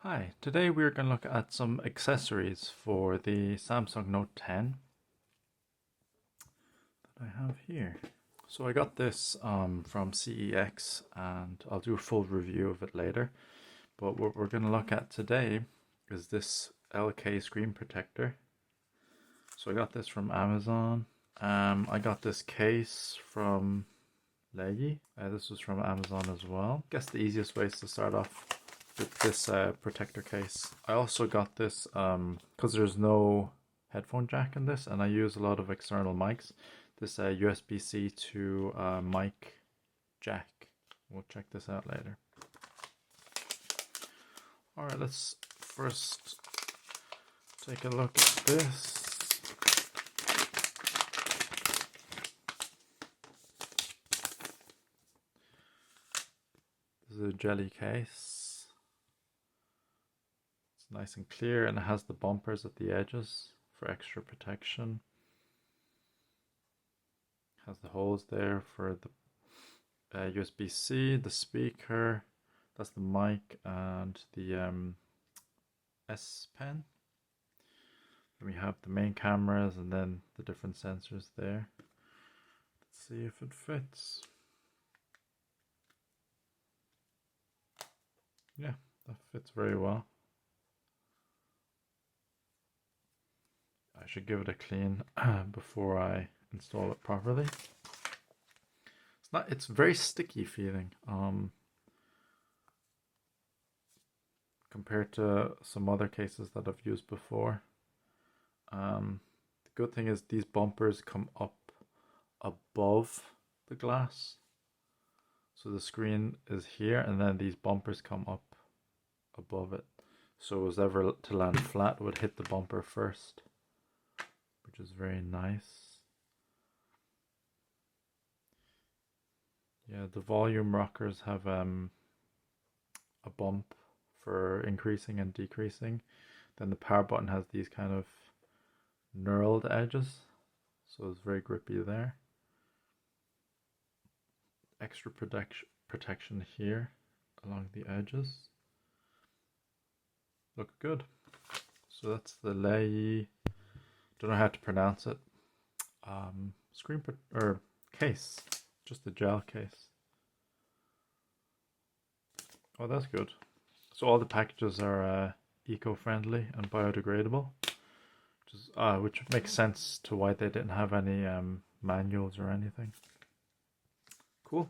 Hi, today we're going to look at some accessories for the Samsung Note 10 that I have here. So I got this from CEX and I'll do a full review of it later. But what we're going to look at today is this LK screen protector. So I got this from Amazon. I got this case from LeYi. This was from Amazon as well. I guess the easiest way is to start off with this protector case. I also got this because there's no headphone jack in this and I use a lot of external mics. This USB-C to mic jack. We'll check this out later. Alright, let's first take a look at this. This is a jelly case. It's nice and clear and it has the bumpers at the edges for extra protection. Has the holes there for the USB-C, the speaker, that's the mic, and the S Pen. Then we have the main cameras and then the different sensors there. Let's see if it fits. Yeah, that fits very well. I should give it a clean before I install it properly. It's very sticky feeling compared to some other cases that I've used before. The good thing is these bumpers come up above the glass. So the screen is here and then these bumpers come up above it. So if it was ever to land flat, it would hit the bumper first, which is very nice. Yeah, the volume rockers have a bump for increasing and decreasing. Then the power button has these kind of knurled edges, so it's very grippy there. Extra protection here along the edges. Look good. So that's the LeYi, don't know how to pronounce it, case, just the gel case. Oh, that's good. So all the packages are eco-friendly and biodegradable, which makes sense to why they didn't have any manuals or anything. Cool.